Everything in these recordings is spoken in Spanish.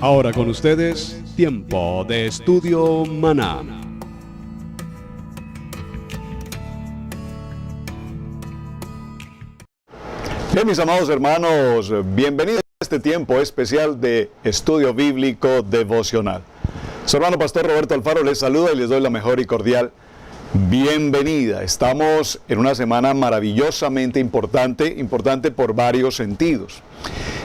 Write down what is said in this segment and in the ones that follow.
Ahora con ustedes, Tiempo de Estudio Maná. Bien, mis amados hermanos, bienvenidos a este tiempo especial de estudio bíblico devocional. Su hermano Pastor Roberto Alfaro les saluda y les doy la mejor y cordial bienvenida. Estamos en una semana maravillosamente importante por varios sentidos.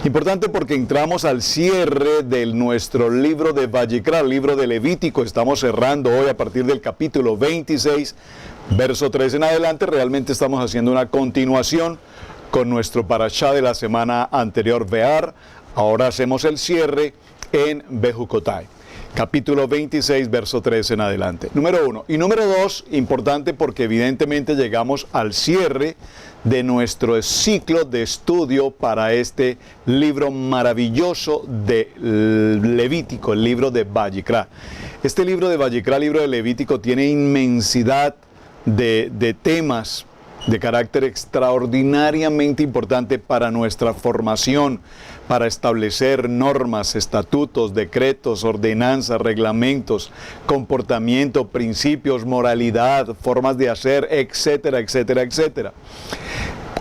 Importante porque entramos al cierre de nuestro libro de Vallecra, el libro de Levítico. Estamos cerrando hoy a partir del capítulo 26, verso 3 en adelante. Realmente estamos haciendo una continuación con nuestro parashá de la semana anterior, Vear. Ahora hacemos el cierre en Bejucotai. Capítulo 26, verso 3 en adelante. Número 1. Y número 2, importante porque evidentemente llegamos al cierre de nuestro ciclo de estudio para este libro maravilloso de Levítico, el libro de Vallecra. Este libro de Vallecra, libro de Levítico, tiene inmensidad de temas de carácter extraordinariamente importante para nuestra formación, para establecer normas, estatutos, decretos, ordenanzas, reglamentos, comportamiento, principios, moralidad, formas de hacer, etcétera, etcétera, etcétera.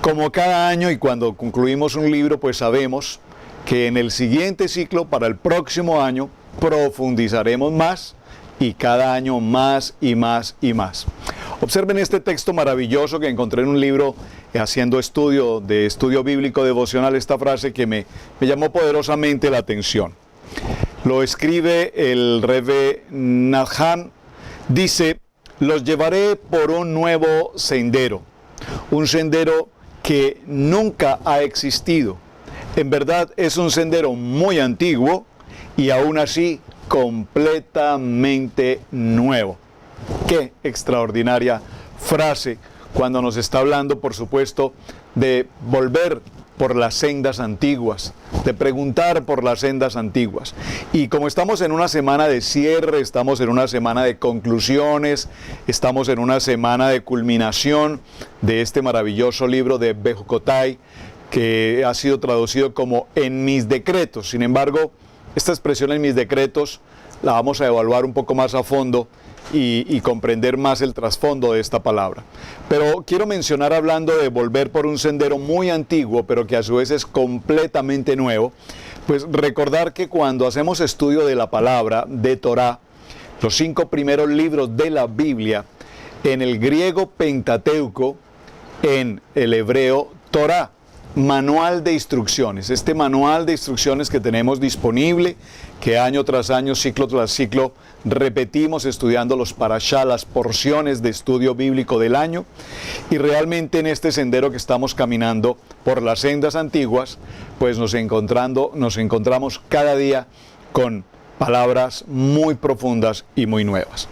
Como cada año y cuando concluimos un libro, pues sabemos que en el siguiente ciclo, para el próximo año, profundizaremos más y cada año más y más y más. Observen este texto maravilloso que encontré en un libro haciendo estudio bíblico devocional, esta frase que me llamó poderosamente la atención. Lo escribe el Rebbe Nahum, dice: los llevaré por un nuevo sendero, un sendero que nunca ha existido. En verdad es un sendero muy antiguo y aún así completamente nuevo. Qué extraordinaria frase cuando nos está hablando, por supuesto, de volver por las sendas antiguas, de preguntar por las sendas antiguas. Y como estamos en una semana de cierre, estamos en una semana de conclusiones, estamos en una semana de culminación de este maravilloso libro de Bejucotai, que ha sido traducido como En mis decretos. Sin embargo, esta expresión en mis decretos la vamos a evaluar un poco más a fondo y comprender más el trasfondo de esta palabra. Pero quiero mencionar, hablando de volver por un sendero muy antiguo, pero que a su vez es completamente nuevo, pues recordar que cuando hacemos estudio de la palabra de Torá, los 5 primeros libros de la Biblia, en el griego Pentateuco, en el hebreo Torá, manual de instrucciones. Este manual de instrucciones que tenemos disponible, que año tras año, ciclo tras ciclo, repetimos estudiando los parashá, las porciones de estudio bíblico del año, y realmente en este sendero que estamos caminando por las sendas antiguas, pues nos encontramos cada día con palabras muy profundas y muy nuevas.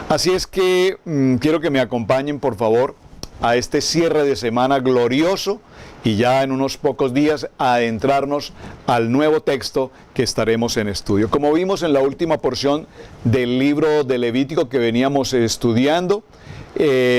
Así es que quiero que me acompañen, por favor, a este cierre de semana glorioso y ya en unos pocos días adentrarnos al nuevo texto que estaremos en estudio. Como vimos en la última porción del libro de Levítico que veníamos estudiando,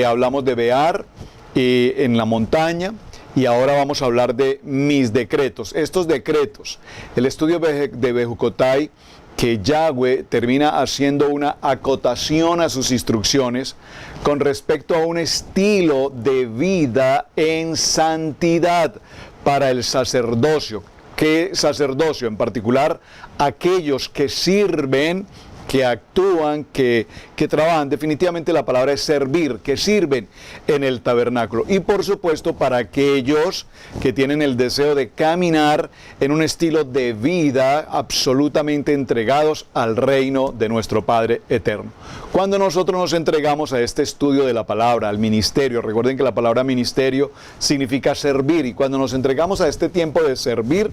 hablamos de Vear en la montaña, y ahora vamos a hablar de mis decretos. Estos decretos, el estudio de Bejucotai, que Yahweh termina haciendo una acotación a sus instrucciones con respecto a un estilo de vida en santidad para el sacerdocio. ¿Qué sacerdocio? En particular, aquellos que sirven, que actúan, que trabajan. Definitivamente la palabra es servir, que sirven en el tabernáculo. Y por supuesto para aquellos que tienen el deseo de caminar en un estilo de vida absolutamente entregados al reino de nuestro Padre eterno. Cuando nosotros nos entregamos a este estudio de la palabra, al ministerio, recuerden que la palabra ministerio significa servir, y cuando nos entregamos a este tiempo de servir,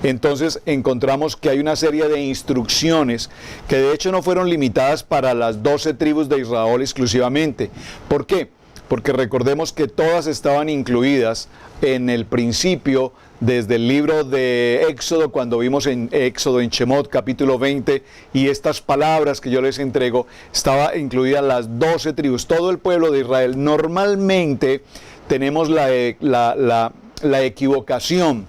entonces encontramos que hay una serie de instrucciones que de hecho no fueron limitadas para las 12 tribus de Israel exclusivamente. ¿Por qué? Porque recordemos que todas estaban incluidas en el principio, desde el libro de Éxodo, cuando vimos en Éxodo, en Shemot, capítulo 20, y estas palabras que yo les entrego, estaba incluidas las 12 tribus, todo el pueblo de Israel. Normalmente tenemos la equivocación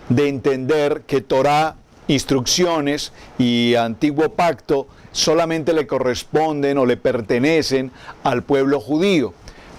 de entender que Torá instrucciones y antiguo pacto solamente le corresponden o le pertenecen al pueblo judío.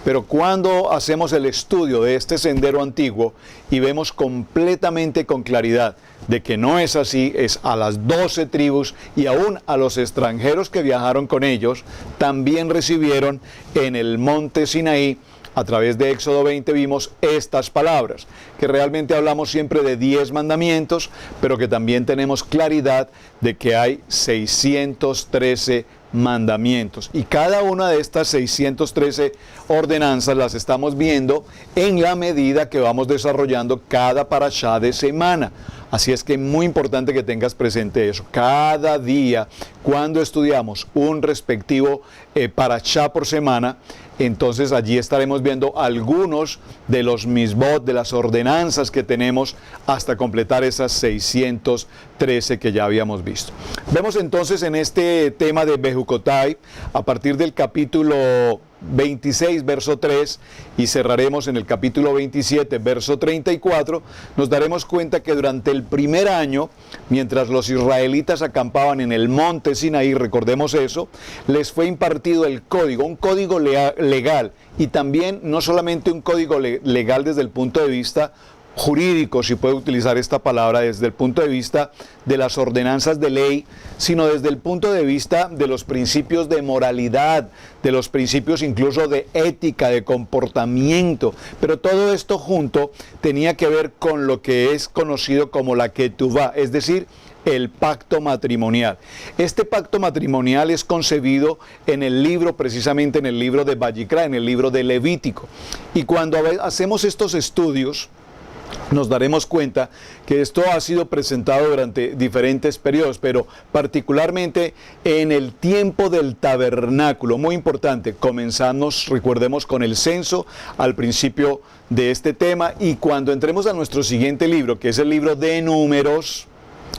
Pero cuando hacemos el estudio de este sendero antiguo y vemos completamente con claridad de que no es así, es a las 12 tribus y aún a los extranjeros que viajaron con ellos, también recibieron en el monte Sinaí. A través de Éxodo 20 vimos estas palabras, que realmente hablamos siempre de 10 mandamientos, pero que también tenemos claridad de que hay 613 mandamientos. Y cada una de estas 613 ordenanzas las estamos viendo en la medida que vamos desarrollando cada parashá de semana. Así es que es muy importante que tengas presente eso. Cada día, cuando estudiamos un respectivo parashá por semana, entonces allí estaremos viendo algunos de los misbot, de las ordenanzas que tenemos hasta completar esas 613 que ya habíamos visto. Vemos entonces en este tema de Bejucotai, a partir del capítulo 26, verso 3, y cerraremos en el capítulo 27, verso 34, nos daremos cuenta que durante el primer año, mientras los israelitas acampaban en el monte Sinaí, recordemos eso, les fue impartido el código, un código legal, y también no solamente un código legal desde el punto de vista jurídico, si puedo utilizar esta palabra, desde el punto de vista de las ordenanzas de ley, sino desde el punto de vista de los principios de moralidad, de los principios incluso de ética, de comportamiento. Pero todo esto junto tenía que ver con lo que es conocido como la ketubá, es decir, el pacto matrimonial. Este pacto matrimonial es concebido en el libro, precisamente en el libro de Vayikra, en el libro de Levítico. Y cuando hacemos estos estudios, nos daremos cuenta que esto ha sido presentado durante diferentes periodos, pero particularmente en el tiempo del tabernáculo. Muy importante, comenzamos, recordemos, con el censo al principio de este tema, y cuando entremos a nuestro siguiente libro, que es el libro de Números,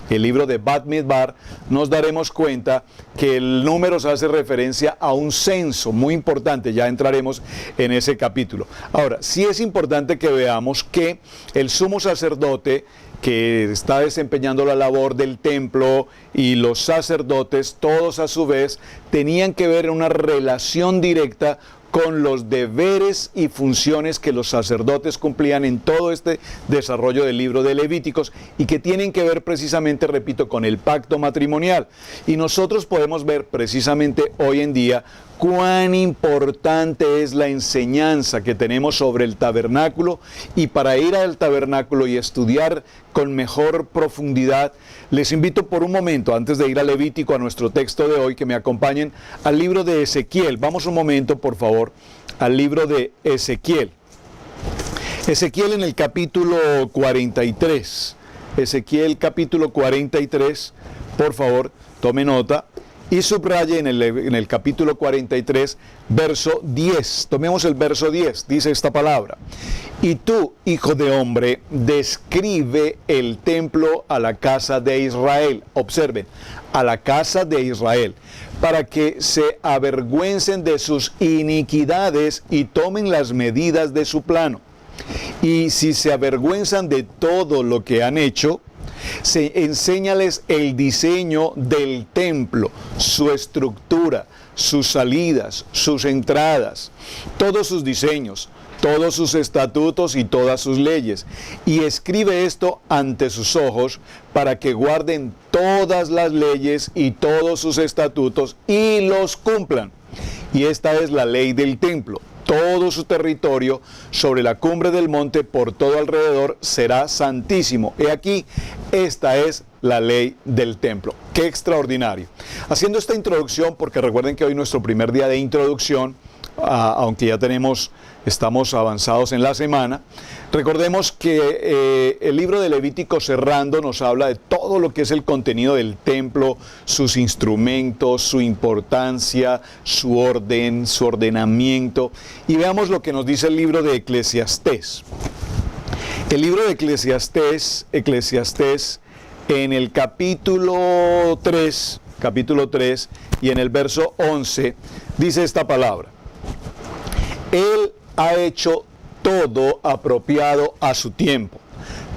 el libro de Bat Midbar, nos daremos cuenta que el Números hace referencia a un censo muy importante. Ya entraremos en ese capítulo. Ahora, sí es importante que veamos que el sumo sacerdote que está desempeñando la labor del templo y los sacerdotes, todos a su vez, tenían que ver en una relación directa con los deberes y funciones que los sacerdotes cumplían en todo este desarrollo del libro de Levíticos, y que tienen que ver precisamente, repito, con el pacto matrimonial. Y nosotros podemos ver precisamente hoy en día cuán importante es la enseñanza que tenemos sobre el tabernáculo, y para ir al tabernáculo y estudiar con mejor profundidad, les invito por un momento, antes de ir a Levítico, a nuestro texto de hoy, que me acompañen al libro de Ezequiel. Vamos un momento, por favor, al libro de Ezequiel. Ezequiel en el capítulo 43. Ezequiel capítulo 43, por favor, tome nota y subraye en el capítulo 43, verso 10. Tomemos el verso 10, dice esta palabra: y tú, hijo de hombre, describe el templo a la casa de Israel. Observen, a la casa de Israel, para que se avergüencen de sus iniquidades y tomen las medidas de su plano. Y si se avergüenzan de todo lo que han hecho, enséñales el diseño del templo, su estructura, sus salidas, sus entradas, todos sus diseños, todos sus estatutos y todas sus leyes, y escribe esto ante sus ojos para que guarden todas las leyes y todos sus estatutos y los cumplan. Y esta es la ley del templo. Todo su territorio sobre la cumbre del monte por todo alrededor será santísimo. He aquí, esta es la ley del templo. ¡Qué extraordinario! Haciendo esta introducción, porque recuerden que hoy es nuestro primer día de introducción, aunque ya estamos avanzados en la semana. Recordemos que el libro de Levítico, cerrando, nos habla de todo lo que es el contenido del templo, sus instrumentos, su importancia, su orden, su ordenamiento. Y veamos lo que nos dice el libro de Eclesiastés. El libro de Eclesiastés, en el capítulo 3, y en el verso 11, dice esta palabra: Él ha hecho todo apropiado a su tiempo.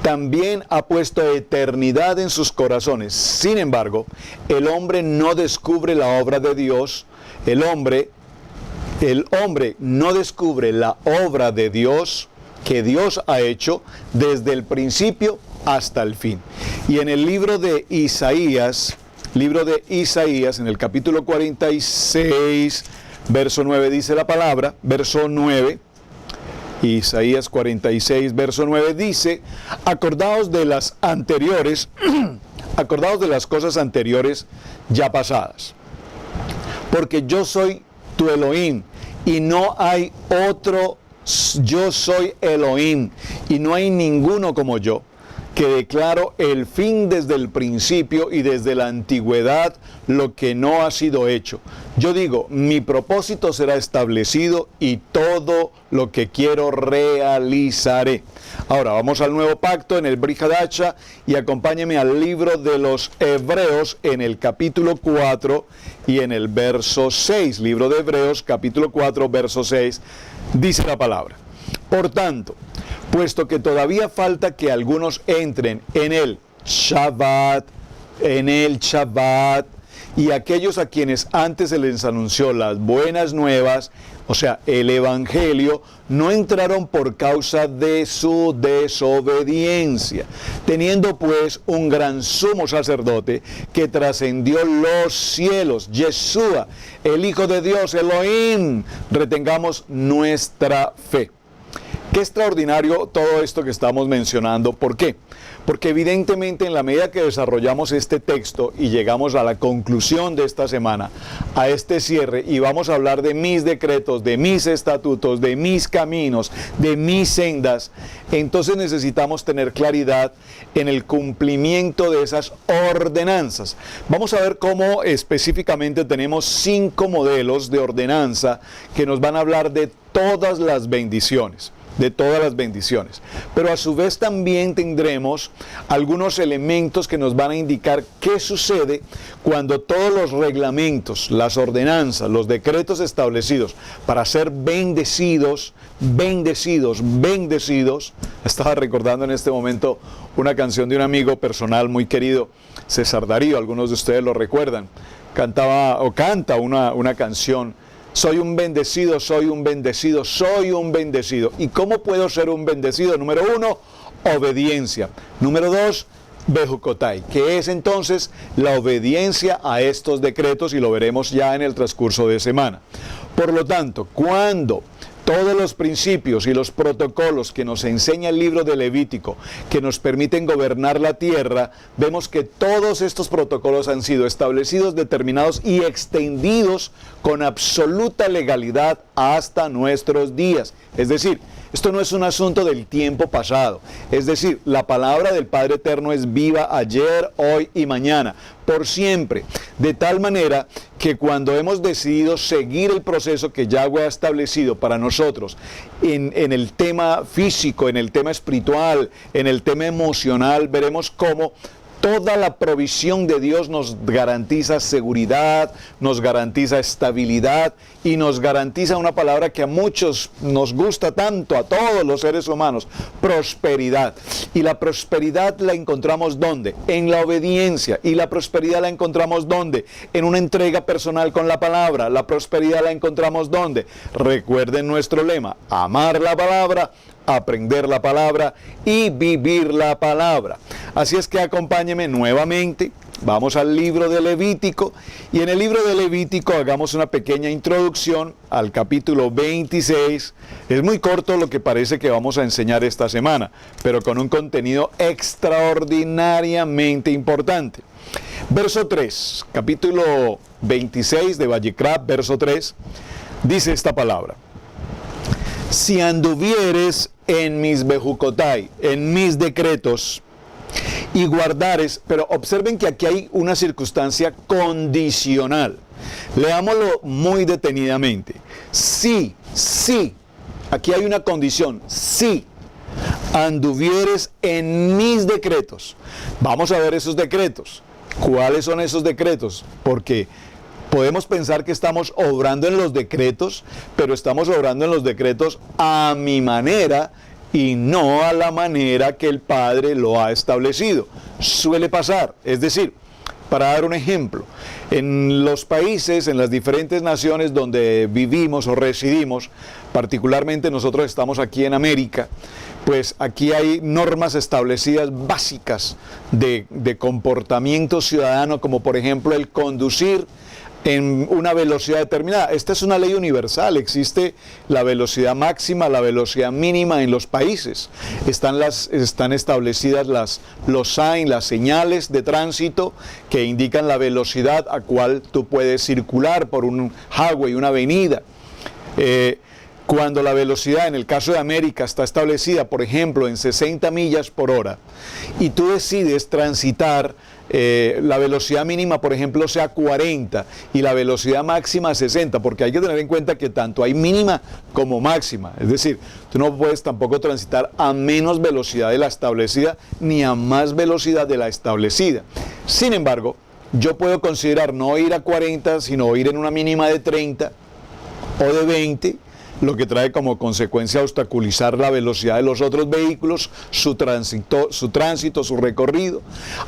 también ha puesto eternidad en sus corazones. Sin embargo, el hombre no descubre la obra de Dios, el hombre no descubre la obra de Dios que Dios ha hecho desde el principio hasta el fin. Y en el libro de Isaías, en el capítulo 46, verso 9, dice la palabra, verso 9, Isaías 46, verso 9, dice: acordaos de las anteriores, acordaos de las cosas anteriores ya pasadas, porque yo soy tu Elohim, y no hay otro. Yo soy Elohim, y no hay ninguno como yo, que declaro el fin desde el principio y desde la antigüedad lo que no ha sido hecho. Yo digo, mi propósito será establecido y todo lo que quiero realizaré. Ahora vamos al nuevo pacto en el Brit Hadasha y acompáñeme al libro de los Hebreos en el capítulo 4 y en el verso 6. Libro de Hebreos, capítulo 4, verso 6, dice la palabra: por tanto, puesto que todavía falta que algunos entren en el Shabbat, y aquellos a quienes antes se les anunció las buenas nuevas, o sea, el Evangelio, no entraron por causa de su desobediencia, teniendo pues un gran sumo sacerdote que trascendió los cielos, Yeshua, el Hijo de Dios, Elohim, retengamos nuestra fe. Qué extraordinario todo esto que estamos mencionando. ¿Por qué? Porque evidentemente en la medida que desarrollamos este texto y llegamos a la conclusión de esta semana, a este cierre, y vamos a hablar de mis decretos, de mis estatutos, de mis caminos, de mis sendas, entonces necesitamos tener claridad en el cumplimiento de esas ordenanzas. Vamos a ver cómo específicamente tenemos 5 modelos de ordenanza que nos van a hablar de todas las bendiciones. Pero a su vez también tendremos algunos elementos que nos van a indicar qué sucede cuando todos los reglamentos, las ordenanzas, los decretos establecidos para ser bendecidos. Estaba recordando en este momento una canción de un amigo personal muy querido, César Darío, algunos de ustedes lo recuerdan, canta una canción: soy un bendecido, soy un bendecido, soy un bendecido. ¿Y cómo puedo ser un bendecido? Número 1, obediencia. Número 2, Bejucotai, que es entonces la obediencia a estos decretos, y lo veremos ya en el transcurso de semana. Por lo tanto, cuando todos los principios y los protocolos que nos enseña el libro de Levítico, que nos permiten gobernar la tierra, vemos que todos estos protocolos han sido establecidos, determinados y extendidos con absoluta legalidad hasta nuestros días. Es decir, esto no es un asunto del tiempo pasado. Es decir, la palabra del Padre Eterno es viva ayer, hoy y mañana, por siempre. De tal manera que cuando hemos decidido seguir el proceso que Yahweh ha establecido para nosotros en el tema físico, en el tema espiritual, en el tema emocional, veremos cómo toda la provisión de Dios nos garantiza seguridad, nos garantiza estabilidad y nos garantiza una palabra que a muchos nos gusta tanto, a todos los seres humanos: prosperidad. Y la prosperidad la encontramos ¿dónde? En la obediencia. Y la prosperidad la encontramos ¿dónde? En una entrega personal con la palabra. La prosperidad la encontramos ¿dónde? Recuerden nuestro lema: amar la palabra, aprender la palabra y vivir la palabra. Así es que acompáñenme nuevamente, vamos al libro de Levítico, y en el libro de Levítico hagamos una pequeña introducción al capítulo 26. Es muy corto lo que parece que vamos a enseñar esta semana, pero con un contenido extraordinariamente importante. Verso 3, capítulo 26 de Vayikra, verso 3, dice esta palabra: si anduvieres en mis bejucotai, en mis decretos, y guardares, pero observen que aquí hay una circunstancia condicional. Leámoslo muy detenidamente. Sí, aquí hay una condición: si anduvieres en mis decretos. Vamos a ver esos decretos. ¿Cuáles son esos decretos? Porque podemos pensar que estamos obrando en los decretos, pero estamos obrando en los decretos a mi manera, y no a la manera que el Padre lo ha establecido. Suele pasar, es decir, para dar un ejemplo, en los países, en las diferentes naciones donde vivimos o residimos, particularmente nosotros estamos aquí en América, pues aquí hay normas establecidas básicas de comportamiento ciudadano, como por ejemplo el conducir en una velocidad determinada. Esta es una ley universal, existe la velocidad máxima, la velocidad mínima en los países. Están establecidas los signs, las señales de tránsito que indican la velocidad a cual tú puedes circular por un highway, una avenida. Cuando la velocidad, en el caso de América, está establecida, por ejemplo, en 60 millas por hora, y tú decides transitar, la velocidad mínima, por ejemplo, sea 40 y la velocidad máxima 60, porque hay que tener en cuenta que tanto hay mínima como máxima. Es decir, tú no puedes tampoco transitar a menos velocidad de la establecida ni a más velocidad de la establecida. Sin embargo, yo puedo considerar no ir a 40, sino ir en una mínima de 30 o de 20, lo que trae como consecuencia obstaculizar la velocidad de los otros vehículos, su tránsito, su recorrido.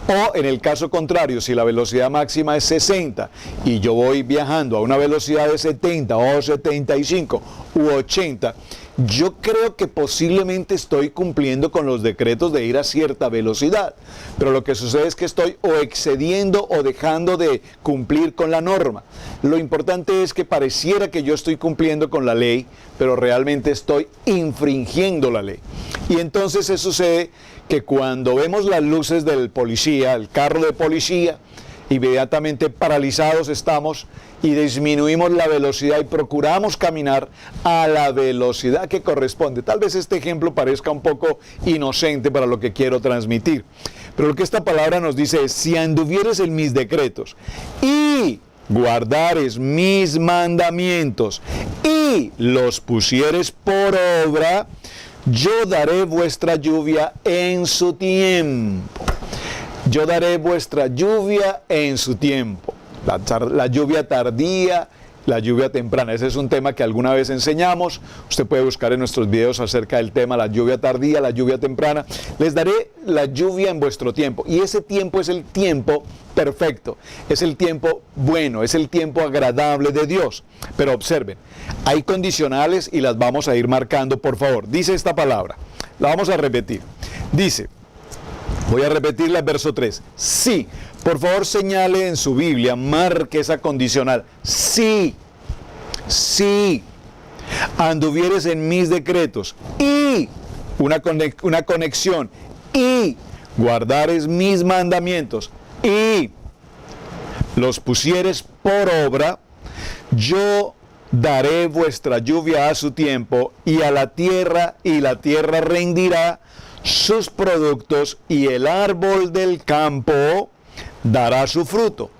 O en el caso contrario, si la velocidad máxima es 60 y yo voy viajando a una velocidad de 70 o 75 u 80, yo creo que posiblemente estoy cumpliendo con los decretos de ir a cierta velocidad, pero lo que sucede es que estoy o excediendo o dejando de cumplir con la norma. Lo importante es que pareciera que yo estoy cumpliendo con la ley, pero realmente estoy infringiendo la ley. Y entonces se sucede que cuando vemos las luces del policía, el carro de policía, inmediatamente paralizados estamos y disminuimos la velocidad y procuramos caminar a la velocidad que corresponde. Tal vez este ejemplo parezca un poco inocente para lo que quiero transmitir, pero lo que esta palabra nos dice es: si anduvieres en mis decretos y guardares mis mandamientos y los pusieres por obra, yo daré vuestra lluvia en su tiempo. Yo daré vuestra lluvia en su tiempo. La lluvia tardía, la lluvia temprana. Ese es un tema que alguna vez enseñamos. Usted puede buscar en nuestros videos acerca del tema, la lluvia tardía, la lluvia temprana. Les daré la lluvia en vuestro tiempo. Y ese tiempo es el tiempo perfecto. Es el tiempo bueno, es el tiempo agradable de Dios. Pero observen, hay condicionales y las vamos a ir marcando, por favor. Dice esta palabra, la vamos a repetir. Dice, voy a repetirla el verso 3. Sí, por favor señale en su Biblia, marque esa condicional. Sí, sí, anduvieres en mis decretos y una conexión y guardares mis mandamientos y los pusieres por obra, yo daré vuestra lluvia a su tiempo y a la tierra, y la tierra rendirá sus productos, y el árbol del campo dará su fruto.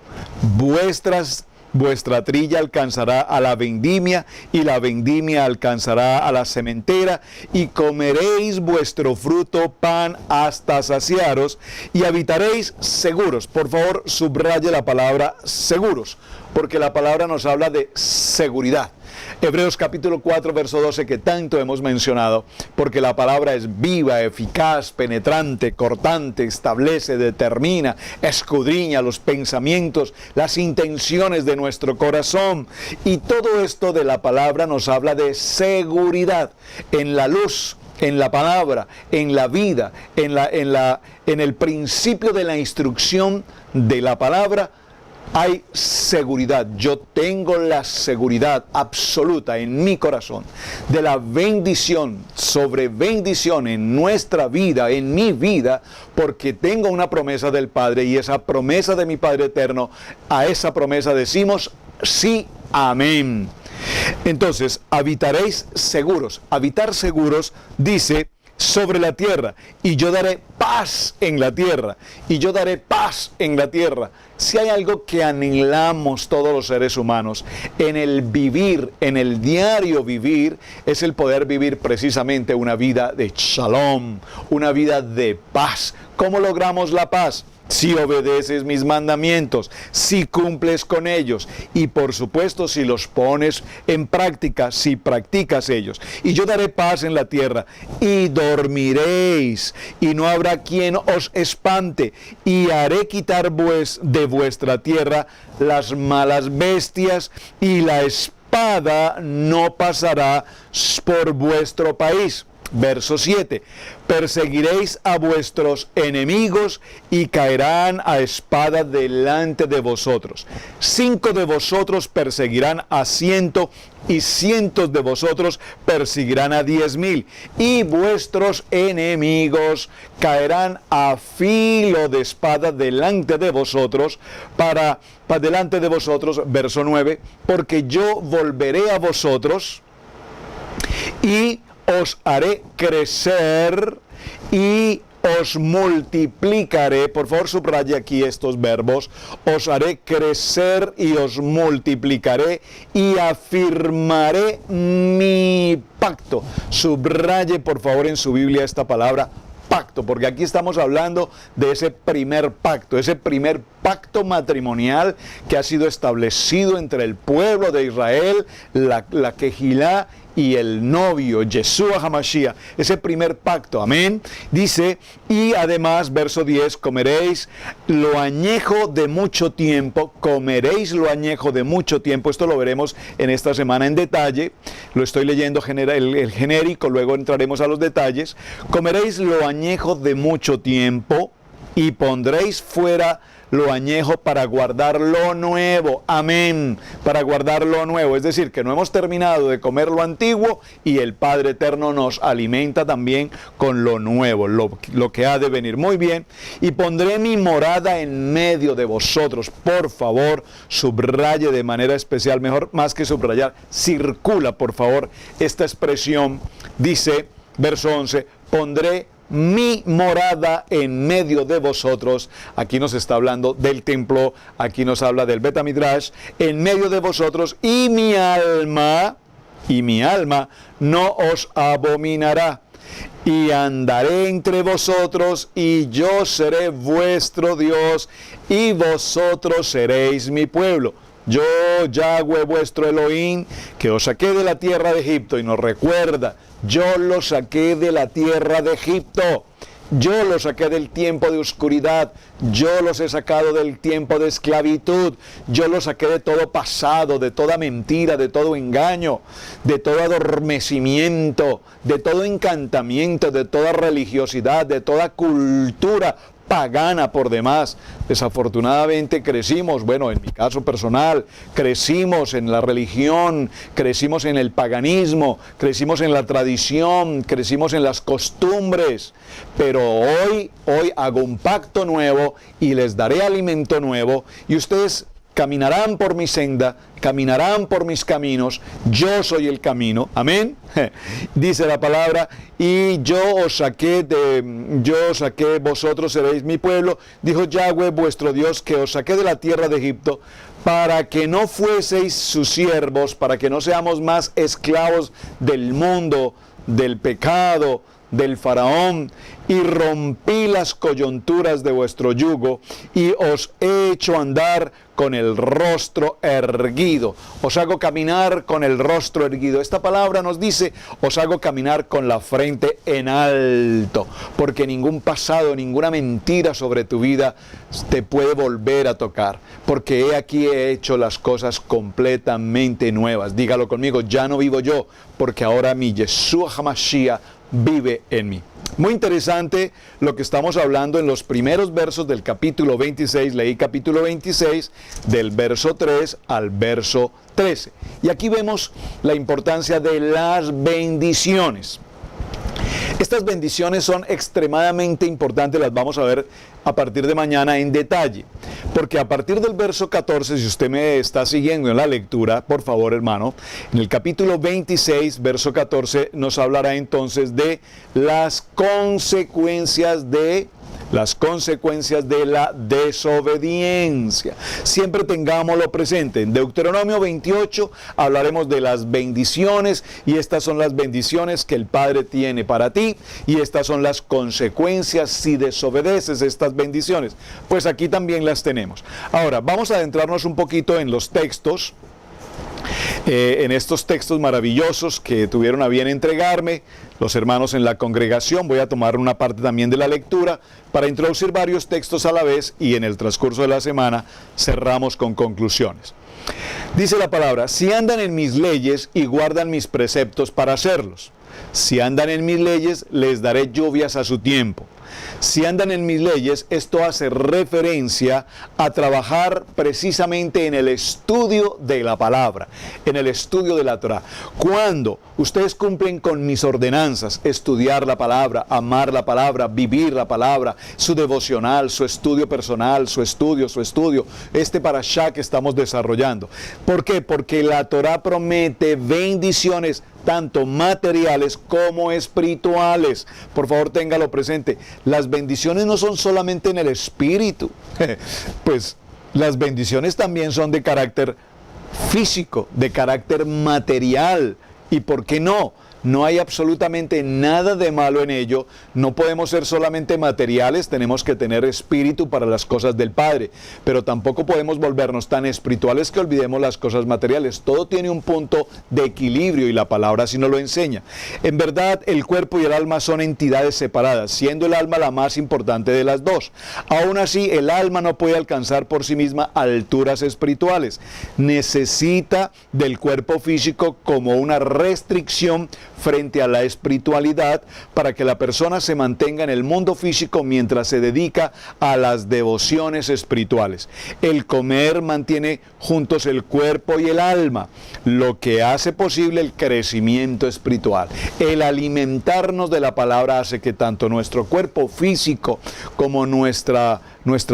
Vuestra trilla alcanzará a la vendimia, y la vendimia alcanzará a la sementera, y comeréis vuestro fruto pan hasta saciaros, y habitaréis seguros. Por favor, subraye la palabra seguros, porque la palabra nos habla de seguridad. Hebreos capítulo 4, verso 12, que tanto hemos mencionado, porque la palabra es viva, eficaz, penetrante, cortante, establece, determina, escudriña los pensamientos, las intenciones de nuestro corazón. Y todo esto de la palabra nos habla de seguridad en la luz, en la palabra, en la vida, en el principio de la instrucción de la palabra. Hay seguridad. Yo tengo la seguridad absoluta en mi corazón de la bendición sobre bendición en nuestra vida, en mi vida, porque tengo una promesa del Padre, y esa promesa de mi Padre eterno, a esa promesa decimos sí, amén. Entonces, habitaréis seguros. Habitar seguros dice sobre la tierra, y yo daré paz en la tierra, y yo daré paz en la tierra. Si hay algo que anhelamos todos los seres humanos en el vivir, en el diario vivir, es el poder vivir precisamente una vida de shalom, una vida de paz. ¿Cómo logramos la paz? Si obedeces mis mandamientos, si cumples con ellos y por supuesto si los pones en práctica, si practicas ellos. Y yo daré paz en la tierra y dormiréis y no habrá quien os espante y haré quitar de vuestra tierra las malas bestias y la espada no pasará por vuestro país. Verso 7, perseguiréis a vuestros enemigos y caerán a espada delante de vosotros. 5 de vosotros perseguirán a 100 y cientos de vosotros perseguirán a 10,000. Y vuestros enemigos caerán a filo de espada delante de vosotros, para delante de vosotros. Verso 9, porque yo volveré a vosotros y os haré crecer y os multiplicaré. Por favor, subraye aquí estos verbos. Os haré crecer y os multiplicaré y afirmaré mi pacto. Subraye, por favor, en su Biblia esta palabra pacto, porque aquí estamos hablando de ese primer pacto matrimonial que ha sido establecido entre el pueblo de Israel, la Quejilá y el novio, Yeshua HaMashiach, ese primer pacto, amén. Dice, y además, verso 10, comeréis lo añejo de mucho tiempo, esto lo veremos en esta semana en detalle, lo estoy leyendo el genérico, luego entraremos a los detalles. Comeréis lo añejo de mucho tiempo y pondréis fuera lo añejo para guardar lo nuevo, amén, para guardar lo nuevo, es decir, que no hemos terminado de comer lo antiguo y el Padre Eterno nos alimenta también con lo nuevo, lo que ha de venir. Muy bien, y pondré mi morada en medio de vosotros. Por favor, subraye de manera especial, mejor más que subrayar, circula por favor esta expresión. Dice, verso 11, pondré mi morada en medio de vosotros. Aquí nos está hablando del templo, aquí nos habla del Bet Midrash, en medio de vosotros, y mi alma no os abominará. Y andaré entre vosotros, y yo seré vuestro Dios, y vosotros seréis mi pueblo. Yo, Yahweh, vuestro Elohim, que os saqué de la tierra de Egipto. Y nos recuerda, yo los saqué de la tierra de Egipto. Yo los saqué del tiempo de oscuridad, yo los he sacado del tiempo de esclavitud, yo los saqué de todo pasado, de toda mentira, de todo engaño, de todo adormecimiento, de todo encantamiento, de toda religiosidad, de toda cultura pagana por demás. Desafortunadamente crecimos, bueno, en mi caso personal, crecimos en la religión, crecimos en el paganismo, crecimos en la tradición, crecimos en las costumbres, pero hoy hago un pacto nuevo y les daré alimento nuevo y ustedes caminarán por mi senda, caminarán por mis caminos, yo soy el camino, amén. Dice la palabra, y yo os saqué, vosotros seréis mi pueblo, dijo Yahweh vuestro Dios, que os saqué de la tierra de Egipto, para que no fueseis sus siervos, para que no seamos más esclavos del mundo, del pecado, del faraón, y rompí las coyunturas de vuestro yugo y os he hecho andar con el rostro erguido. Os hago caminar con el rostro erguido. Esta palabra nos dice, os hago caminar con la frente en alto, porque ningún pasado, ninguna mentira sobre tu vida te puede volver a tocar, porque he aquí he hecho las cosas completamente nuevas. Dígalo conmigo, ya no vivo yo, porque ahora mi Yeshua HaMashiach vive en mí. Muy interesante lo que estamos hablando en los primeros versos del capítulo 26. Leí capítulo 26 del verso 3 al verso 13. Y aquí vemos la importancia de las bendiciones. Estas bendiciones son extremadamente importantes, las vamos a ver a partir de mañana en detalle, porque a partir del verso 14, si usted me está siguiendo en la lectura, por favor hermano, en el capítulo 26, verso 14, nos hablará entonces de las consecuencias de las consecuencias de la desobediencia. Siempre tengámoslo presente. En Deuteronomio 28 hablaremos de las bendiciones, y estas son las bendiciones que el Padre tiene para ti, y estas son las consecuencias si desobedeces estas bendiciones. Pues aquí también las tenemos. Ahora, vamos a adentrarnos un poquito en los textos, en estos textos maravillosos que tuvieron a bien entregarme los hermanos en la congregación. Voy a tomar una parte también de la lectura para introducir varios textos a la vez, y en el transcurso de la semana cerramos con conclusiones. Dice la palabra: si andan en mis leyes y guardan mis preceptos para hacerlos. Si andan en mis leyes, les daré lluvias a su tiempo. Si andan en mis leyes, esto hace referencia a trabajar precisamente en el estudio de la palabra, en el estudio de la Torah. Cuando ustedes cumplen con mis ordenanzas, estudiar la palabra, amar la palabra, vivir la palabra, su devocional, su estudio personal, su estudio, este parashá que estamos desarrollando. ¿Por qué? Porque la Torah promete bendiciones tanto materiales como espirituales. Por favor, téngalo presente. Las bendiciones no son solamente en el espíritu. Pues las bendiciones también son de carácter físico, de carácter material. ¿Y por qué no? No hay absolutamente nada de malo en ello. No podemos ser solamente materiales, tenemos que tener espíritu para las cosas del Padre. Pero tampoco podemos volvernos tan espirituales que olvidemos las cosas materiales. Todo tiene un punto de equilibrio, y la palabra así nos lo enseña. En verdad, el cuerpo y el alma son entidades separadas, siendo el alma la más importante de las dos. Aún así, el alma no puede alcanzar por sí misma alturas espirituales. Necesita del cuerpo físico como una restricción frente a la espiritualidad, para que la persona se mantenga en el mundo físico mientras se dedica a las devociones espirituales. El comer mantiene juntos el cuerpo y el alma, lo que hace posible el crecimiento espiritual. El alimentarnos de la palabra hace que tanto nuestro cuerpo físico como nuestra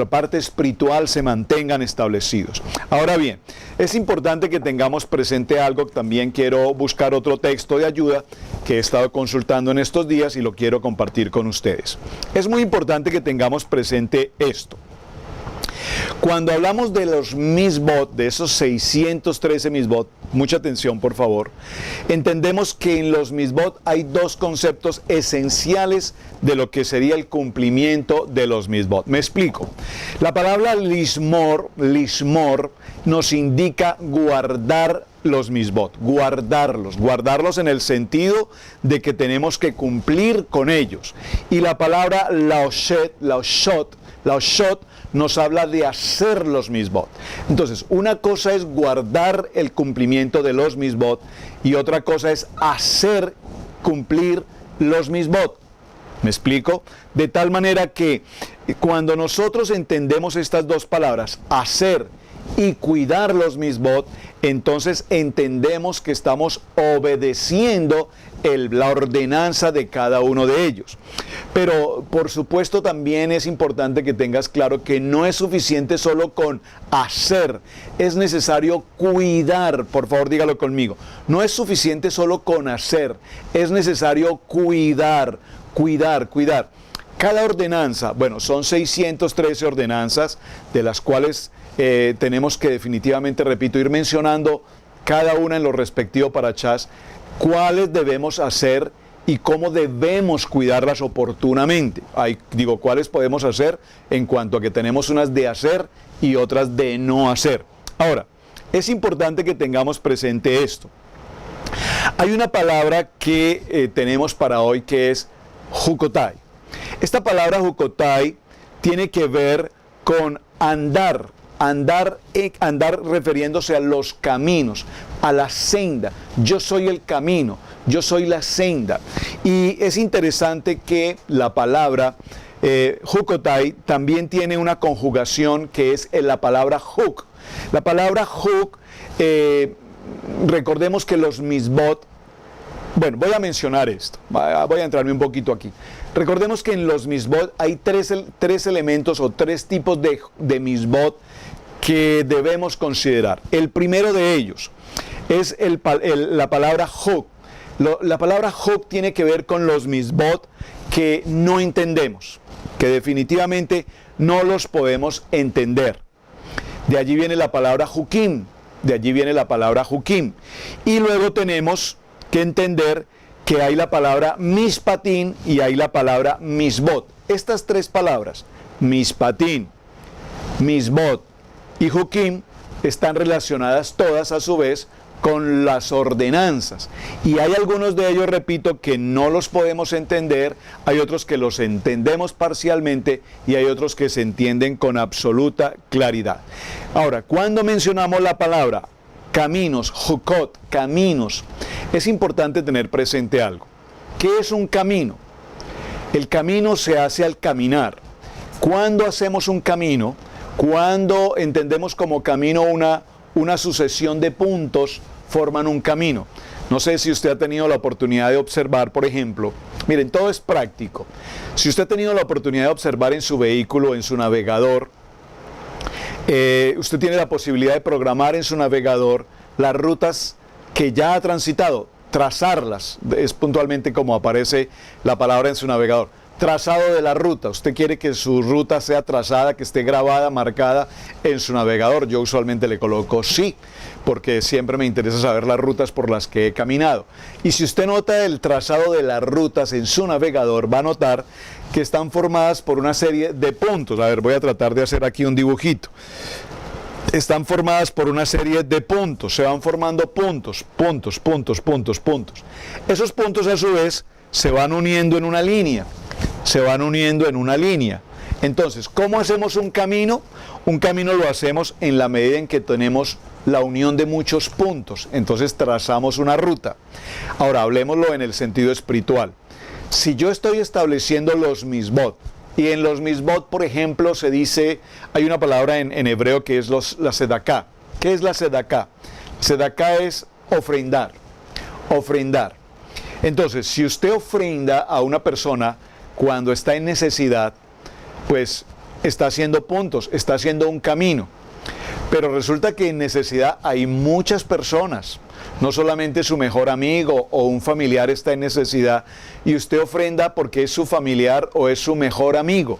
parte espiritual se mantengan establecidos. Ahora bien, es importante que tengamos presente algo. También quiero buscar otro texto de ayuda que he estado consultando en estos días y lo quiero compartir con ustedes. Es muy importante que tengamos presente esto. Cuando hablamos de los misbot, de esos 613 misbot, mucha atención por favor, entendemos que en los misbot hay dos conceptos esenciales de lo que sería el cumplimiento de los misbot. Me explico. La palabra lismor nos indica guardar los misbot, guardarlos en el sentido de que tenemos que cumplir con ellos. Y la palabra laoshot nos habla de hacer los misbot. Entonces, una cosa es guardar el cumplimiento de los misbot, y otra cosa es hacer cumplir los misbot. ¿Me explico? De tal manera que cuando nosotros entendemos estas dos palabras, hacer y cuidar los misbot, entonces entendemos que estamos obedeciendo la ordenanza de cada uno de ellos. Pero por supuesto también es importante que tengas claro que no es suficiente solo con hacer, es necesario cuidar. Por favor, dígalo conmigo. No es suficiente solo con hacer, es necesario cuidar. Cada ordenanza, bueno, son 613 ordenanzas, de las cuales tenemos que definitivamente, repito, ir mencionando cada una en lo respectivo parashás, cuáles debemos hacer y cómo debemos cuidarlas oportunamente. Cuáles podemos hacer en cuanto a que tenemos unas de hacer y otras de no hacer. Ahora, es importante que tengamos presente esto. Hay una palabra que tenemos para hoy que es jukotai. Esta palabra jukotai tiene que ver con andar refiriéndose a los caminos, a la senda. Yo soy el camino, yo soy la senda. Y es interesante que la palabra jukotai también tiene una conjugación que es la palabra juk. La palabra juk, recordemos que los misbot, bueno, voy a mencionar esto, voy a entrarme un poquito aquí. Recordemos que en los misbot hay tres elementos o tres tipos de misbot que debemos considerar. El primero de ellos es la palabra juk. La palabra juk tiene que ver con los misbot que no entendemos. que definitivamente no los podemos entender. De allí viene la palabra Jukim, de allí viene la palabra Jukim. Y luego tenemos que entender que hay la palabra Mishpatín y hay la palabra Misbot. Estas tres palabras, Mishpatín, Misbot y Jukim, están relacionadas todas a su vez con las ordenanzas. Y hay algunos de ellos, repito, que no los podemos entender, hay otros que los entendemos parcialmente y hay otros que se entienden con absoluta claridad. Ahora, cuando mencionamos la palabra caminos, jukot, caminos, es importante tener presente algo. ¿Qué es un camino? El camino se hace al caminar. ¿Cuándo hacemos un camino? Cuando entendemos como camino una sucesión de puntos forman un camino. No sé si usted ha tenido la oportunidad de observar, por ejemplo, miren, todo es práctico. Si usted ha tenido la oportunidad de observar en su vehículo, en su navegador, usted tiene la posibilidad de programar en su navegador las rutas que ya ha transitado, trazarlas, es puntualmente como aparece la palabra en su navegador. Trazado de la ruta, usted quiere que su ruta sea trazada, que esté grabada, marcada en su navegador. Yo usualmente le coloco sí, porque siempre me interesa saber las rutas por las que he caminado. Y si usted nota el trazado de las rutas en su navegador, va a notar que están formadas por una serie de puntos. A ver, voy a tratar de hacer aquí un dibujito. Están formadas por una serie de puntos, se van formando puntos. Esos puntos a su vez se van uniendo en una línea. Entonces, ¿cómo hacemos un camino? Un camino lo hacemos en la medida en que tenemos la unión de muchos puntos. Entonces trazamos una ruta. Ahora, hablemoslo en el sentido espiritual. Si yo estoy estableciendo los misbot, y en los misbot, por ejemplo, se dice, hay una palabra en hebreo que es la sedaká. ¿Qué es la sedaká? Sedaká es ofrendar. Entonces, si usted ofrenda a una persona cuando está en necesidad, pues está haciendo puntos, está haciendo un camino. Pero resulta que en necesidad hay muchas personas, no solamente su mejor amigo o un familiar está en necesidad y usted ofrenda porque es su familiar o es su mejor amigo.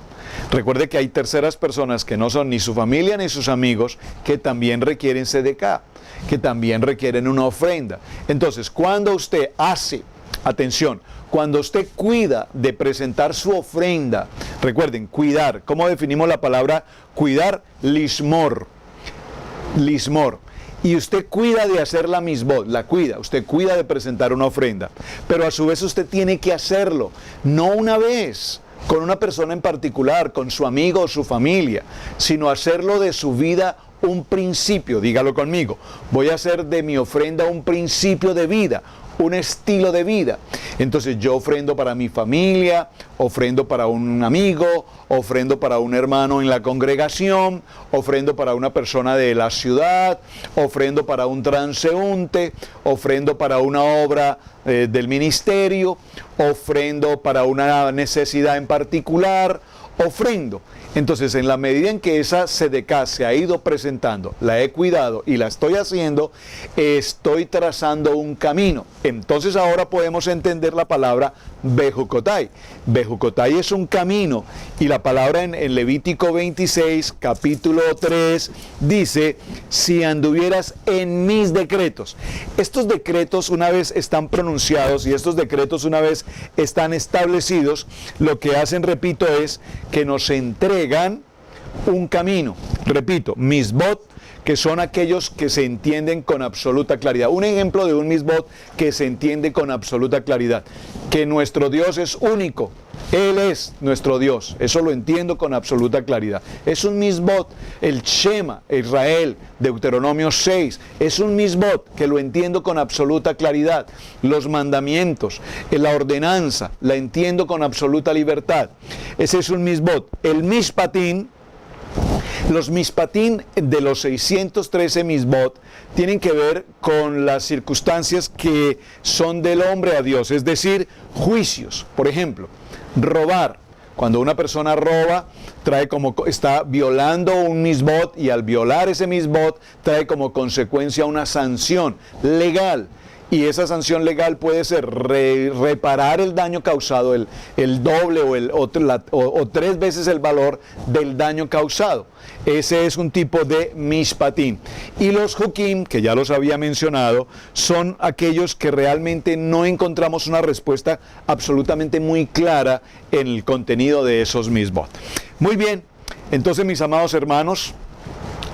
Recuerde que hay terceras personas que no son ni su familia ni sus amigos que también requieren sedeká, que también requieren una ofrenda. Entonces, cuando usted hace, atención, cuando usted cuida de presentar su ofrenda, recuerden, cuidar, ¿cómo definimos la palabra cuidar? Lismor. Y usted cuida de hacer la misbot, la cuida, usted cuida de presentar una ofrenda, pero a su vez usted tiene que hacerlo, no una vez, con una persona en particular, con su amigo o su familia, sino hacerlo de su vida un principio, dígalo conmigo, voy a hacer de mi ofrenda un principio de vida, un estilo de vida. Entonces yo ofrendo para mi familia, ofrendo para un amigo, ofrendo para un hermano en la congregación, ofrendo para una persona de la ciudad, ofrendo para un transeúnte, ofrendo para una obra del ministerio, ofrendo para una necesidad en particular, ofrendo. Entonces, en la medida en que esa sedeká se ha ido presentando, la he cuidado y la estoy haciendo, estoy trazando un camino. Entonces ahora podemos entender la palabra Bejucotai. Bejucotai es un camino y la palabra en Levítico 26, capítulo 3, dice, si anduvieras en mis decretos. Estos decretos una vez están pronunciados y estos decretos una vez están establecidos, lo que hacen, repito, es que nos entregan un camino. Repito, misbot, que son aquellos que se entienden con absoluta claridad. Un ejemplo de un misbot que se entiende con absoluta claridad, que nuestro Dios es único, Él es nuestro Dios, eso lo entiendo con absoluta claridad. Es un misbot, el Shema, Israel, Deuteronomio 6, es un misbot que lo entiendo con absoluta claridad. Los mandamientos, la ordenanza, la entiendo con absoluta libertad. Ese es un misbot. El mishpatín, los mishpatín de los 613 misbot tienen que ver con las circunstancias que son del hombre a Dios, es decir, juicios. Por ejemplo, robar. Cuando una persona roba, está violando un misbot y al violar ese misbot trae como consecuencia una sanción legal. y esa sanción legal puede ser reparar el daño causado, el doble o 3 veces el valor del daño causado. Ese es un tipo de mishpatim. Y los hukim, que ya los había mencionado, son aquellos que realmente no encontramos una respuesta absolutamente muy clara en el contenido de esos misbot. Muy bien, entonces mis amados hermanos,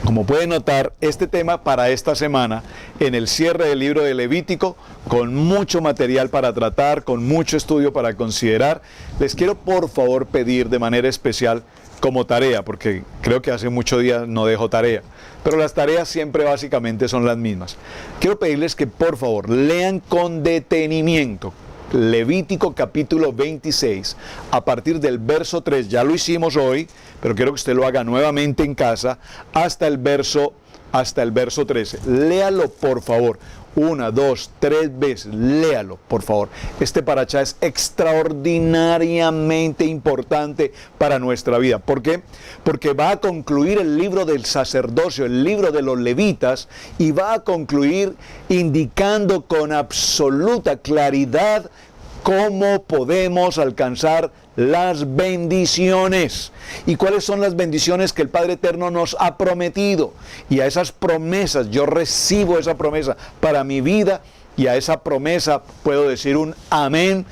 como pueden notar, este tema para esta semana, en el cierre del libro de Levítico, con mucho material para tratar, con mucho estudio para considerar, les quiero por favor pedir de manera especial como tarea, porque creo que hace muchos días no dejo tarea, pero las tareas siempre básicamente son las mismas. Quiero pedirles que por favor lean con detenimiento Levítico capítulo 26, a partir del verso 3, ya lo hicimos hoy, pero quiero que usted lo haga nuevamente en casa, hasta el verso 13. Léalo por favor, 1, 2, 3 veces, léalo por favor. Este parashá es extraordinariamente importante para nuestra vida. ¿Por qué? Porque va a concluir el libro del sacerdocio, el libro de los levitas, y va a concluir indicando con absoluta claridad cómo podemos alcanzar las bendiciones. ¿Y cuáles son las bendiciones que el Padre Eterno nos ha prometido? Y a esas promesas, yo recibo esa promesa para mi vida, y a esa promesa puedo decir un amén,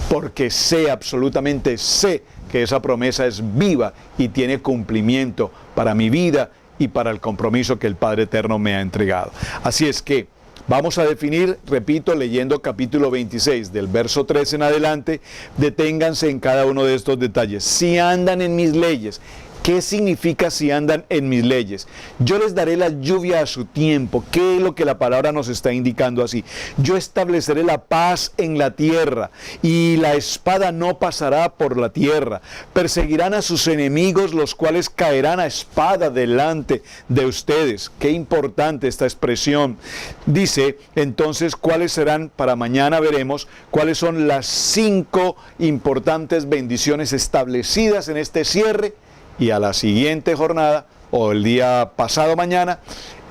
porque absolutamente sé que esa promesa es viva y tiene cumplimiento para mi vida y para el compromiso que el Padre Eterno me ha entregado. Así es que vamos a definir, repito, leyendo capítulo 26, del verso 13 en adelante, deténganse en cada uno de estos detalles. Si andan en mis leyes, ¿qué significa si andan en mis leyes? Yo les daré la lluvia a su tiempo. ¿Qué es lo que la palabra nos está indicando así? Yo estableceré la paz en la tierra, y la espada no pasará por la tierra. Perseguirán a sus enemigos, los cuales caerán a espada delante de ustedes. Qué importante esta expresión. Dice, entonces, ¿cuáles serán? Para mañana veremos cuáles son las 5 importantes bendiciones establecidas en este cierre. Y a la siguiente jornada, o el día pasado mañana,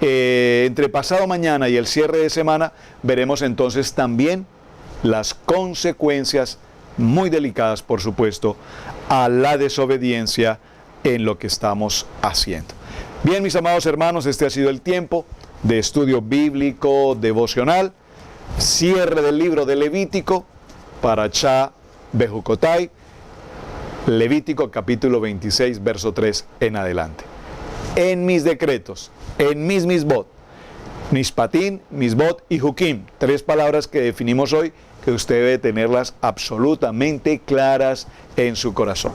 entre pasado mañana y el cierre de semana, veremos entonces también las consecuencias muy delicadas, por supuesto, a la desobediencia en lo que estamos haciendo. Bien, mis amados hermanos, este ha sido el tiempo de estudio bíblico devocional, cierre del libro de Levítico, Parashá Bejucotai, Levítico capítulo 26, verso 3 en adelante. En mis decretos, en mis misbot, mishpatim, misbot y hukim, 3 palabras que definimos hoy, que usted debe tenerlas absolutamente claras en su corazón.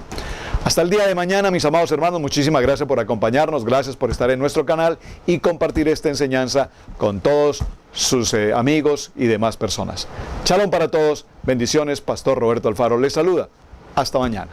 Hasta el día de mañana, mis amados hermanos, muchísimas gracias por acompañarnos, gracias por estar en nuestro canal y compartir esta enseñanza con todos sus amigos y demás personas. Shalom para todos, bendiciones, Pastor Roberto Alfaro les saluda. Hasta mañana.